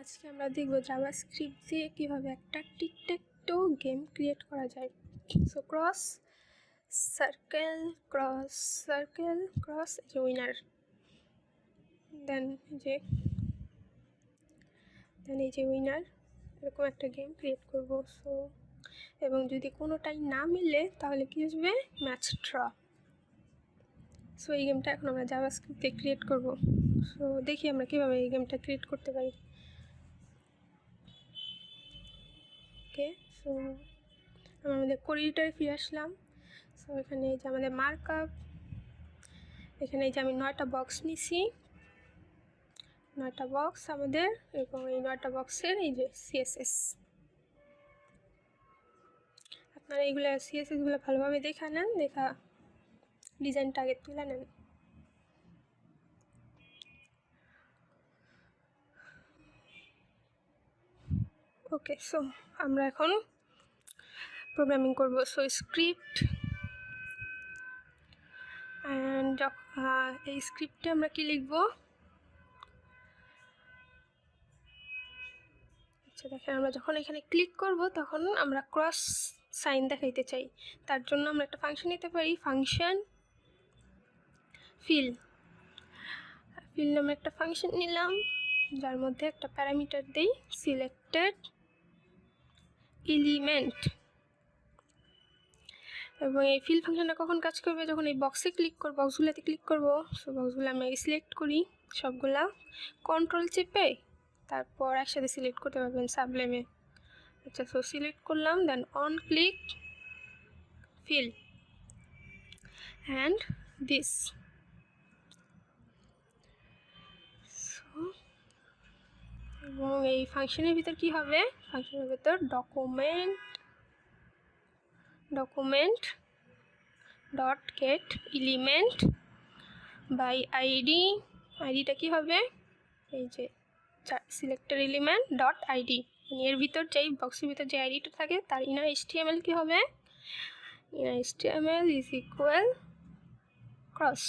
আজকে আমরা দেখব জাভাস্ক্রিপ্ট দিয়ে কীভাবে একটা টিক ট্যাক টো গেম ক্রিয়েট করা যায়। So cross circle cross circle cross যে উইনার, দেন এই যে উইনার, এরকম একটা গেম ক্রিয়েট করব। সো এবং যদি কোনোটাই না মিলে তাহলে কী আসবে, ম্যাচ ড্র। সো এই গেমটা এখন আমরা জাভাস্ক্রিপ্টে ক্রিয়েট করব। সো দেখি আমরা কীভাবে এই গেমটা ক্রিয়েট করতে পারি। ওকে, সো আমরা আমাদের কোড এডিটরে ফিরে আসলাম। সো এখানে এই যে আমাদের মার্কআপ, এখানে এই যে আমি 9টা বক্স নিছি, 9টা বক্স আমাদের, এবং এই 9টা বক্সের এই যে সিএসএস। আপনারা এইগুলো সিএসএসগুলো ভালোভাবে দেখা নেন, দেখা ডিজাইনটা আগে তুলে নেন। ওকে, সো আমরা এখন প্রোগ্রামিং করব। সো স্ক্রিপ্ট, অ্যান্ড এই স্ক্রিপ্টে আমরা কি লিখব, আচ্ছা দেখেন, আমরা যখন এখানে ক্লিক করব তখন আমরা ক্রস সাইন দেখাইতে চাই। তার জন্য আমরা একটা ফাংশন নিতে পারি, ফাংশন ফিল নামে একটা ফাংশন নিলাম, যার মধ্যে একটা প্যারামিটার দেই সিলেক্টেড এলিমেন্ট। এবং এই ফিল ফাংশনটা কখন কাজ করবে, যখন এই বক্সে ক্লিক করব, বক্সগুলোতে ক্লিক করব। সো বক্সগুলো আমি সিলেক্ট করি সবগুলা, কন্ট্রোল চেপে তারপর একসাথে সিলেক্ট করতে পারবেন সাবলেমে। আচ্ছা, সো সিলেক্ট করলাম, then on click fill and this. So এবং এই ফাংশনের ভিতর কি হবে, ফাংশনের ভিতর document dot get element by ID. আইডিটা কি হবে, এই যে সিলেক্টেড এলিমেন্ট ডট আইডি, মানে এর ভিতর যেই বক্সের ভিতর যে আইডিটা থাকে তার ইনার HTML কি হবে, inner HTML is equal cross.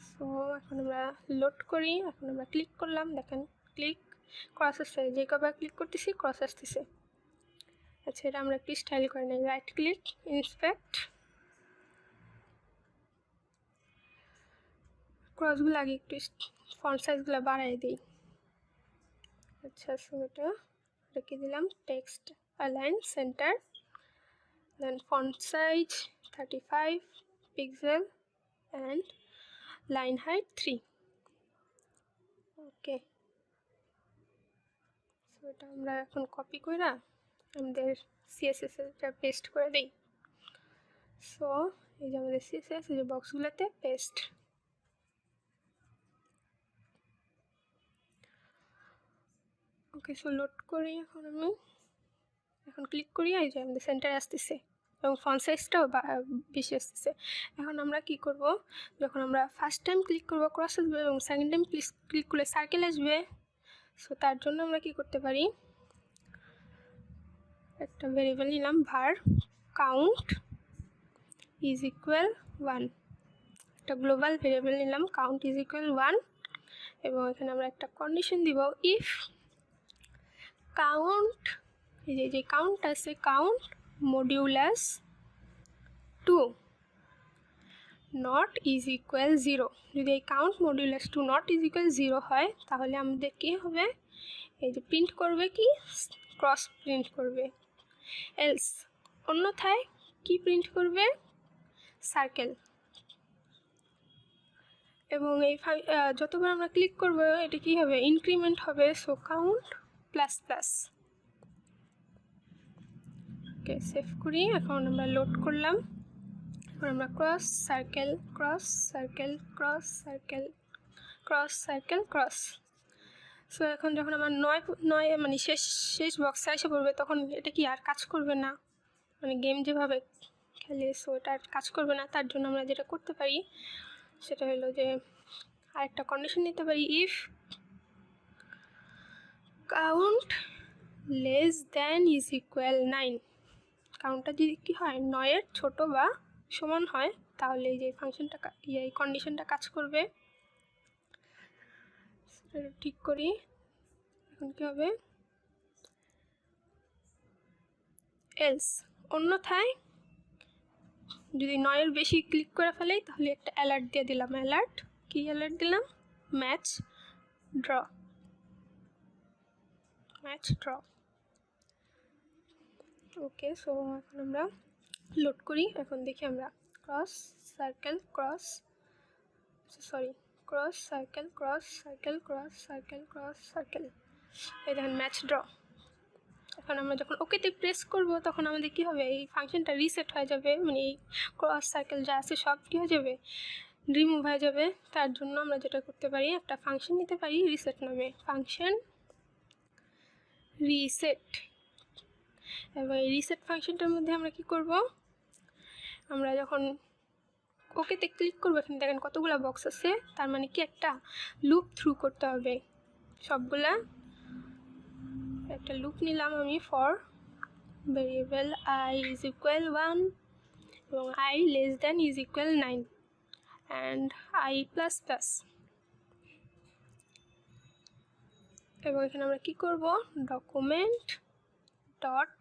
So এখন আমরা লোড করি, এখন আমরা ক্লিক করলাম, দেখেন ক্লিক ক্রস আসছে, যে কবার ক্লিক করতেছি ক্রস আসতেছে। আচ্ছা, এটা আমরা একটু স্টাইল করে নিই, রাইট ক্লিক ইন্সপেক্ট, ক্রসগুলো আগে একটু ফন্ট সাইজগুলো বাড়াই দিই। আচ্ছা, সো এটা রেখে দিলাম, text align center, then font size 35 pixel and line height 3। Okay, so এটা আমরা এখন কপি করে আমাদের সিএসএসটা পেস্ট করে দিই। সো এই যে আমাদের সিএসএস এই যে বক্সগুলোতে পেস্ট। ওকে, সো লোড করি, এখন ক্লিক করি, এই যে আমাদের সেন্টারে আসতেছে এবং ফন্ট সাইজটাও বেশি আসতেছে। এখন আমরা কি করব, যখন আমরা ফার্স্ট টাইম ক্লিক করব ক্রস আসবে এবং সেকেন্ড টাইম ক্লিক করলে সার্কেল আসবে। সো তার জন্য আমরা কি করতে পারি, একটা ভেরিয়েবল নিলাম var count ইজ ইকুয়াল 1, একটা গ্লোবাল ভেরিয়েবল নিলাম count ইজ ইকুয়াল 1, এবং এখানে আমরা একটা কন্ডিশন দিব, ইফ কাউন্ট, এই যে কাউন্ট আছে, count modulus 2 not is equal 0, যদি এই count modulus 2 not is equal 0 হয় তাহলে আমাদের কী হবে, এই যে প্রিন্ট করবে কি, ক্রস প্রিন্ট করবে। এলস অন্যথায় কি প্রিন্ট করবে, সার্কেল। এবং এই যতবার আমরা ক্লিক করব এটা কি হবে, ইনক্রিমেন্ট হবে। So count plus plus. Okay, save করি, এখন আমরা লোড করলাম, এখন আমরা cross circle cross circle cross circle cross circle cross. So এখন যখন আমার 9 মানে শেষ বক্সে এসে পড়বে তখন এটা কি আর কাজ করবে না, মানে গেম যেভাবে খেলে সো এটা আর কাজ করবে না। তার জন্য আমরা যেটা করতে পারি সেটা হলো যে আরেকটা কন্ডিশন নিতে পারি, if count less than is equal 9, কাউন্টটা যদি কী হয় 9-এর ছোটো বা সমান হয় তাহলে এই যে ফাংশনটা এই কন্ডিশনটা কাজ করবে। ঠিক করি, এখন কী হবে, এলস, অন্যথায় যদি 9-এর বেশি ক্লিক করে ফেলে তাহলে একটা অ্যালার্ট দিয়ে দিলাম। অ্যালার্ট, কি অ্যালার্ট দিলাম, ম্যাচ ড্র। ওকে, সো এখন আমরা লোড করি। এখন দেখি আমরা cross circle cross circle cross circle cross circle cross circle, এই দেখেন ম্যাচ ড্র। এখন আমরা যখন ওকেতে প্রেস করব তখন আমাদের কী হবে, এই ফাংশনটা রিসেট হয়ে যাবে, মানে এই ক্রস সার্কেল যা আছে সব কী হয়ে যাবে, রিমুভ হয়ে যাবে। তার জন্য আমরা যেটা করতে পারি, একটা ফাংশন নিতে পারি রিসেট নামে, ফাংশন রিসেট। এবার এই রিসেট ফাংশনটার মধ্যে আমরা কি করব, আমরা যখন ওকেতে ক্লিক করবো এখানে দেখেন কতগুলো বক্স আছে, তার মানে কি একটা লুপ থ্রু করতে হবে সবগুলা। একটা লুপ নিলাম আমি for variable i is equal 1 এবং i less than is equal 9 and i plus plus। এবং এখানে আমরা কি করব, document dot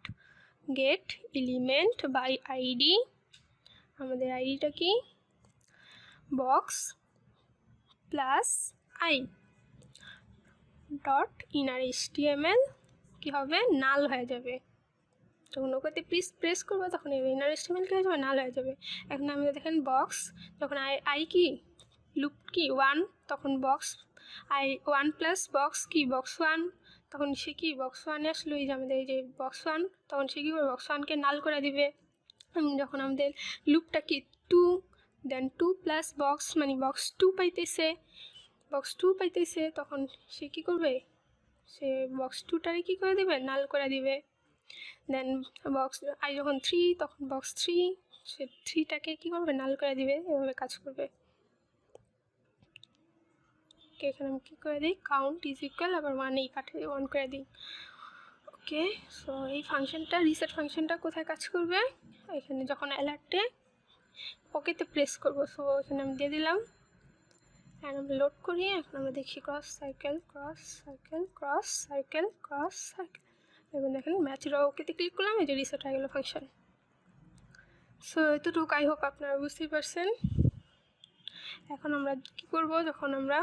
get element by ID, আমাদের আইডিটা কি box plus I dot inner HTML কী হবে, নাল হয়ে যাবে। যখন ওকে প্রেস করবো তখন এই ইনার HTML কী হয়ে যাবে, নাল হয়ে যাবে। এখন আমাদের দেখেন বক্স, যখন আই কি লুপ কি 1, তখন বক্স আই 1 প্লাস বক্স কি বক্স 1, তখন সে কি বক্স 1-এ আসলো, এই যে আমাদের এই যে বক্স 1, তখন সে কী করবে, বক্স 1-কে নাল করে দিবে। এবং যখন আমাদের লুপটা কি 2, দেন 2 প্লাস বক্স মানে বক্স 2 পাইতেছে, তখন সে কী করবে, সে বক্স 2টারে কী করে দেবে, নাল করে দিবে। দেন বক্স আই যখন 3, তখন বক্স 3, সে 3টাকে কী করবে, নাল করে দিবে। এভাবে কাজ করবে। এখানে আমি কী করে দিই, কাউন্ট ইজ ইকুয়াল, আবার 1 কাটে 1 করে দিই। ওকে, সো এই ফাংশনটা রিসেট ফাংশনটা কোথায় কাজ করবে, এখানে যখন অ্যালার্টে ওকেতে প্রেস করবো, সো এখানে আমি দিয়ে দিলাম। অ্যান্ড আমরা লোড করি। এখন আমরা দেখি cross circle cross circle cross circle cross circle, এবং দেখেন ম্যাচ ড্র ওকেতে ক্লিক করলাম, এই যে রিসেট হয়ে গেল ফাংশন। সো এতটুকু আই হোপ আপনারা বুঝতেই পারছেন। এখন আমরা কী করব, যখন আমরা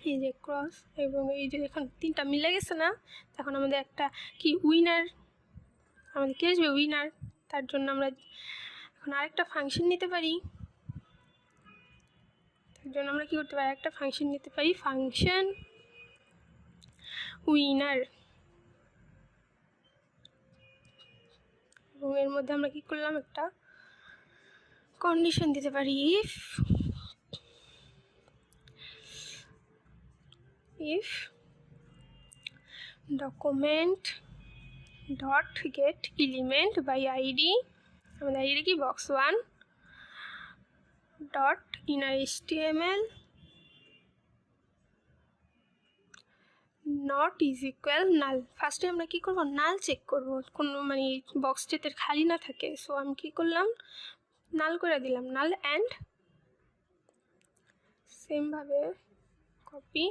এই যে ক্রস এবং এই যে এখন 3টা মিলে গেছে না, তখন আমাদের একটা কি উইনার, আমাদের কে আসবে, উইনার। তার জন্য আমরা এখন আরেকটা ফাংশন নিতে পারি। তার জন্য আমরা কী করতে পারি, একটা ফাংশন নিতে পারি, ফাংশন উইনার। এবং এর মধ্যে আমরা কী করলাম, একটা কন্ডিশন দিতে পারি, if document dot get element by id, আমাদের আইডি কি box 1 dot inner HTML not is equal null. ফার্স্টে আমরা কী করবো, নাল চেক করবো, কোনো মানে বক্স যাতে খালি না থাকে। সো আমি কী করলাম, নাল করে দিলাম, নাল অ্যান্ড সেমভাবে কপি,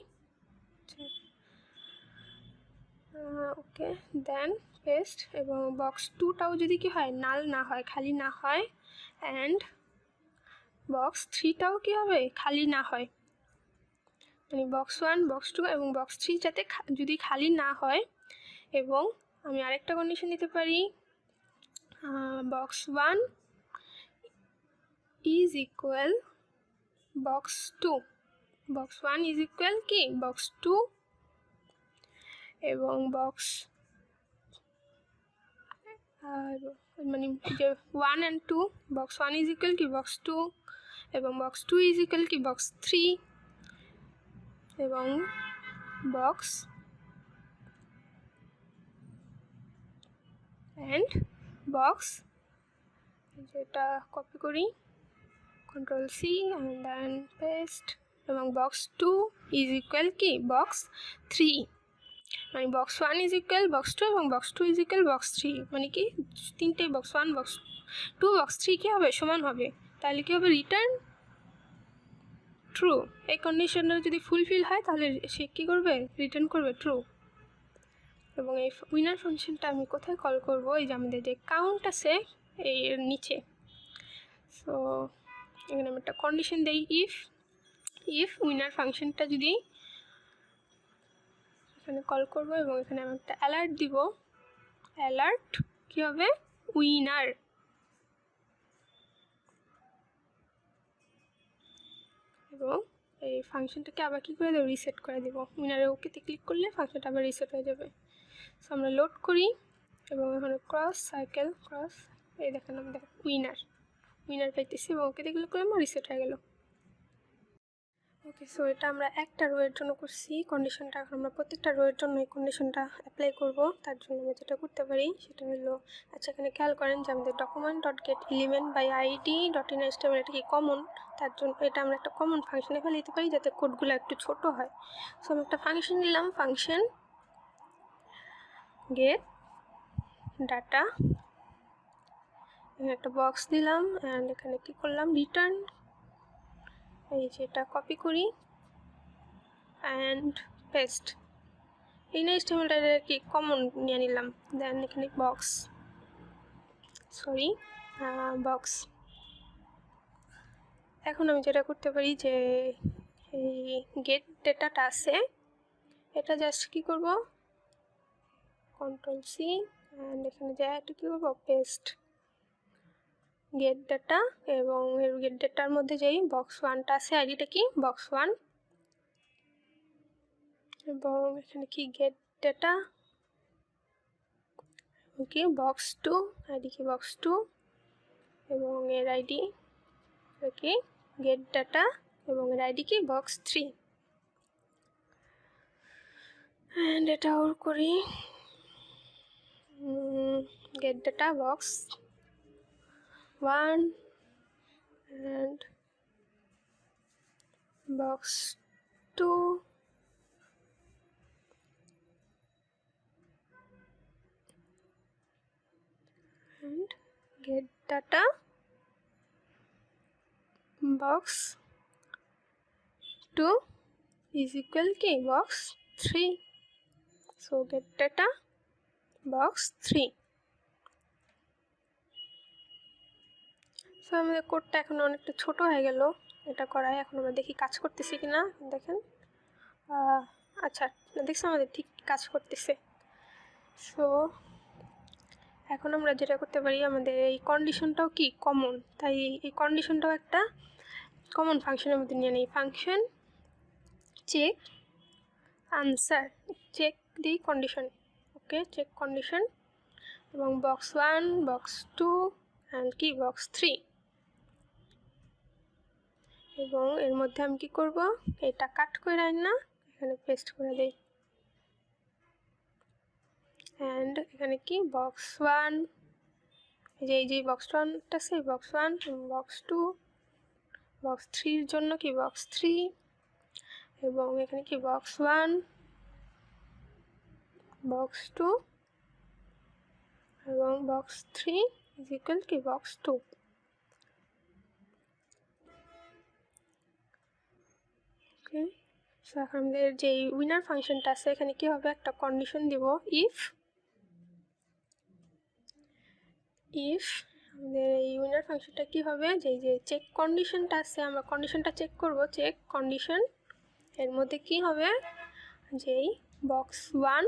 ওকে, দেন পেস্ট। এবং বক্স 2টাও যদি কি হয়, নাল না হয়, খালি না হয়, অ্যান্ড বক্স 3টাও কী হবে, খালি না হয়, মানে বক্স 1 বক্স 2 এবং বক্স 3 যাতে যদি খালি না হয়। এবং আমি আরেকটা কন্ডিশন দিতে পারি, box 1 is equal box 2, box 1 is equal কি বক্স 2, এবং বক্স মানে যে 1 and 2, বক্স 1 ইজ ইকুয়াল কি বক্স 2, এবং বক্স 2 ইজ ইকুয়াল কি বক্স 3, এবং বক্স অ্যান্ড বক্স, যেটা কপি করি, Ctrl+C and then paste, এবং বক্স 2 ইজ ইকুয়াল কি বক্স 3, মানে বক্স 1 ইজ ইকুয়াল বক্স 2 এবং বক্স 2 ইজ ইকুয়াল বক্স 3, মানে কি তিনটেই বক্স 1 বক্স 2 বক্স 3 কী হবে, সমান হবে। তাহলে কী হবে, রিটার্ন ট্রু। এই কন্ডিশনটা যদি ফুলফিল হয় তাহলে সে কী করবে, রিটার্ন করবে ট্রু। এবং এই উইনার ফাংশনটা আমি কোথায় কল করব, এই যে আমাদের যে কাউন্ট আছে এর নিচে। সো এখানে আমি একটা কন্ডিশন দেই, ইফ উইনার ফাংশনটা যদি এখানে কল করব এবং এখানে আমি একটা অ্যালার্ট দিব, অ্যালার্ট কী হবে, উইনার। এবং এই ফাংশনটাকে আবার কী করে দেবো, রিসেট করে দেবো। উইনারে ওকেতে ক্লিক করলে ফাংশনটা আবার রিসেট হয়ে যাবে। সো আমরা লোড করি এবং এখানে ক্রস সার্কেল ক্রস, এই দেখেন আমি দেখেন উইনার পাইতেছি এবং ওকেতে ক্লিক করলে আমার রিসেট হয়ে গেল। ওকে, সো এটা আমরা একটা রোয়ের জন্য করছি কন্ডিশনটা। এখন আমরা প্রত্যেকটা রোয়ের জন্য এই কন্ডিশনটা অ্যাপ্লাই করব। তার জন্য আমরা যেটা করতে পারি সেটা হলো, আচ্ছা এখানে খেয়াল করেন যে আমাদের document dot get element by ID dot in HTML এটা কি কমন, তার জন্য এটা আমরা একটা কমন ফাংশনে ফেলে দিতে পারি যাতে কোডগুলো একটু ছোট হয়। সো আমি একটা ফাংশন নিলাম, ফাংশন গেট ডাটা, এখানে একটা বক্স দিলাম অ্যান্ড এখানে কি করলাম, রিটার্ন, এই যে এটা কপি করি অ্যান্ড পেস্ট। এই না HTMLটা কি কমন নিয়ে নিলাম, দেন এখানে বক্স এখন আমি যেটা করতে পারি যে এই গেট ডেটাটা আছে এটা জাস্ট কী করব, Ctrl+C অ্যান্ড এখানে যা একটু কী করবো, পেস্ট গেট ডাটা। এবং এর গেট ডাটার মধ্যে যেই বক্স 1টা আছে, আইডিটা কি বক্স 1, এবং এখানে কি গেট ডাটা কি বক্স 2, আইডি কি বক্স 2, এবং এর আইডি কি গেট ডাটা এবং এর আইডি কি বক্স 3। অ্যান্ড এটা ওর করি gate data box 1 and box 2 and get data box 2 is equal to box 3. So get data box 3. So আমাদের কোডটা এখন অনেকটা ছোট হয়ে গেল এটা করায়। এখন আমরা দেখি কাজ করতেছে কিনা, দেখেন আচ্ছা দেখছি আমাদের ঠিক কাজ করতেছে। সো এখন আমরা যেটা করতে পারি, আমাদের এই কন্ডিশনটাও কি কমন, তাই এই কন্ডিশনটাও একটা কমন ফাংশনের মধ্যে নিয়ে নিই, function check answer, check the condition, okay check condition, এবং বক্স 1 বক্স 2 অ্যান্ড কি বক্স 3, এবং এর মধ্যে আমি কি করব, এটা কাট করে আইন না এখানে পেস্ট করে দেই, অ্যান্ড এখানে কি বক্স 1, এই যে বক্স 1টা আছে বক্স 1 এবং বক্স 2, বক্স 3 এর জন্য কি বক্স 3, এবং এখানে কি বক্স 1 বক্স 2 এবং বক্স 3 ইজ ইকুয়াল কি বক্স 2। ওকে, সো এখন আমাদের যে উইনার ফাংশনটা আছে এখানে কি হবে, একটা কন্ডিশন দিব, ইফ আমাদের এই উইনার ফাংশনটা কি হবে, যে চেক কন্ডিশনটা আছে আমরা কন্ডিশনটা চেক করব, চেক কন্ডিশন এর মধ্যে কি হবে, যেই box 1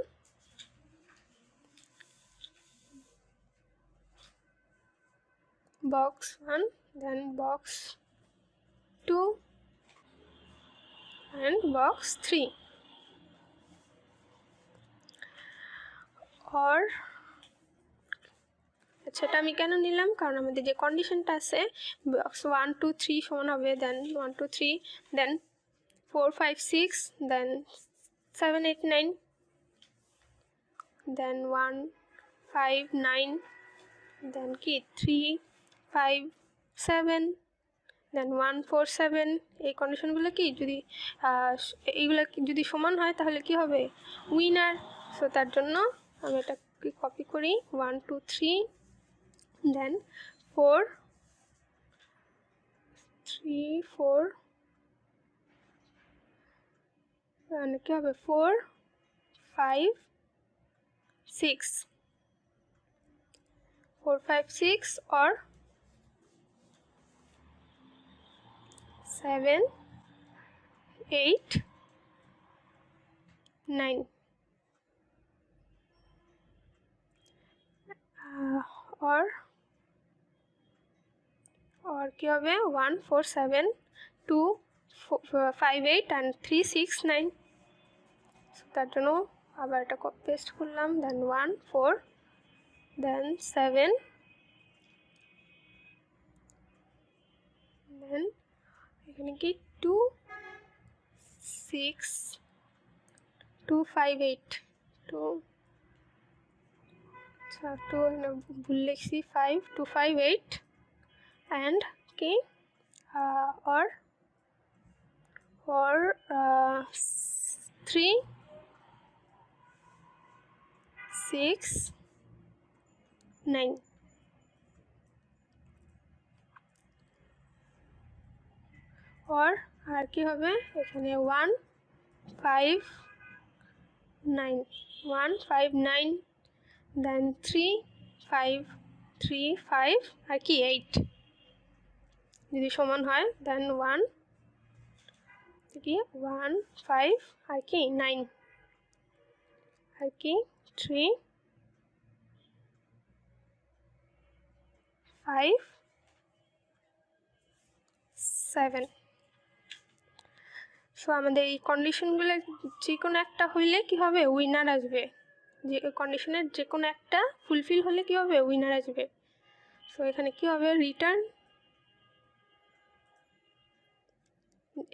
then box 2 and box 3, or আচ্ছা এটা আমি কেন নিলাম, কারণ আমাদের যে কন্ডিশনটা আছে বক্স 1 2 3 সমান হবে, দেন 1 2 3 দেন 4 5 6 দেন 7 8 9 দেন 1 5 9 দেন কি 3 5 7 দেন 1 4 7, এই কন্ডিশনগুলো কি যদি এইগুলো যদি সমান হয় তাহলে কি হবে, উইনার। সো তার জন্য আমি এটা কপি করি 1 2 3 দেন 4 3 4 কি হবে 4 5 6, 4, 5, 6, or 7, 8, 9, or কি হবে 1, 4, 7, 2, 5, 8 and 3, 6, 9. তার জন্য আবার এটা কপি পেস্ট করলাম, দেন 1, 4, দেন 7, দেন এখানে কি 2, 6, 2, 5, 8, 2, আচ্ছা 2 ভুল লিখছি, 5, 2, 5, 8 and কি or 3, 6, 9. or আর কি হবে এখানে 1, 5, 9, 1, 5, 9, দেন 3, 5, 3, 5 আর কি 8 যদি সমান হয়, দেন 1 কি 1, 5 আর কি 9 আর কি 3, 5, 7. সো আমাদের এই কন্ডিশনগুলো যে কোনো একটা হইলে কি হবে, উইনার আসবে। যে কন্ডিশনের যে কোনো একটা ফুলফিল হলে কি হবে, উইনার আসবে। সো এখানে কি হবে, রিটার্ন,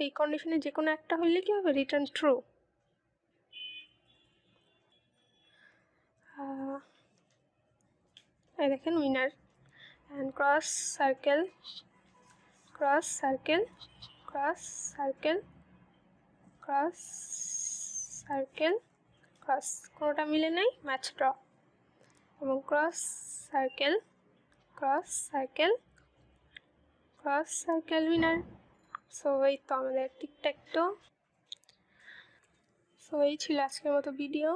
এই কন্ডিশনে যে কোনো একটা হইলে কি হবে, রিটার্ন ট্রু। এই দেখেন winner, and cross circle, cross circle, cross circle, cross circle, cross, কোনোটা মিলে নাই, ম্যাচ ড্র, এবং cross circle, cross circle, cross circle, winner. So এই তো আমাদের টিকট্যাক টো। সো এই ছিল আজকের মতো ভিডিও।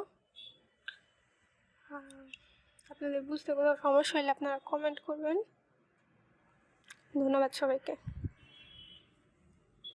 আপনাদের বুঝতে কোথাও সমস্যা হলে আপনারা কমেন্ট করবেন। ধন্যবাদ সবাইকে।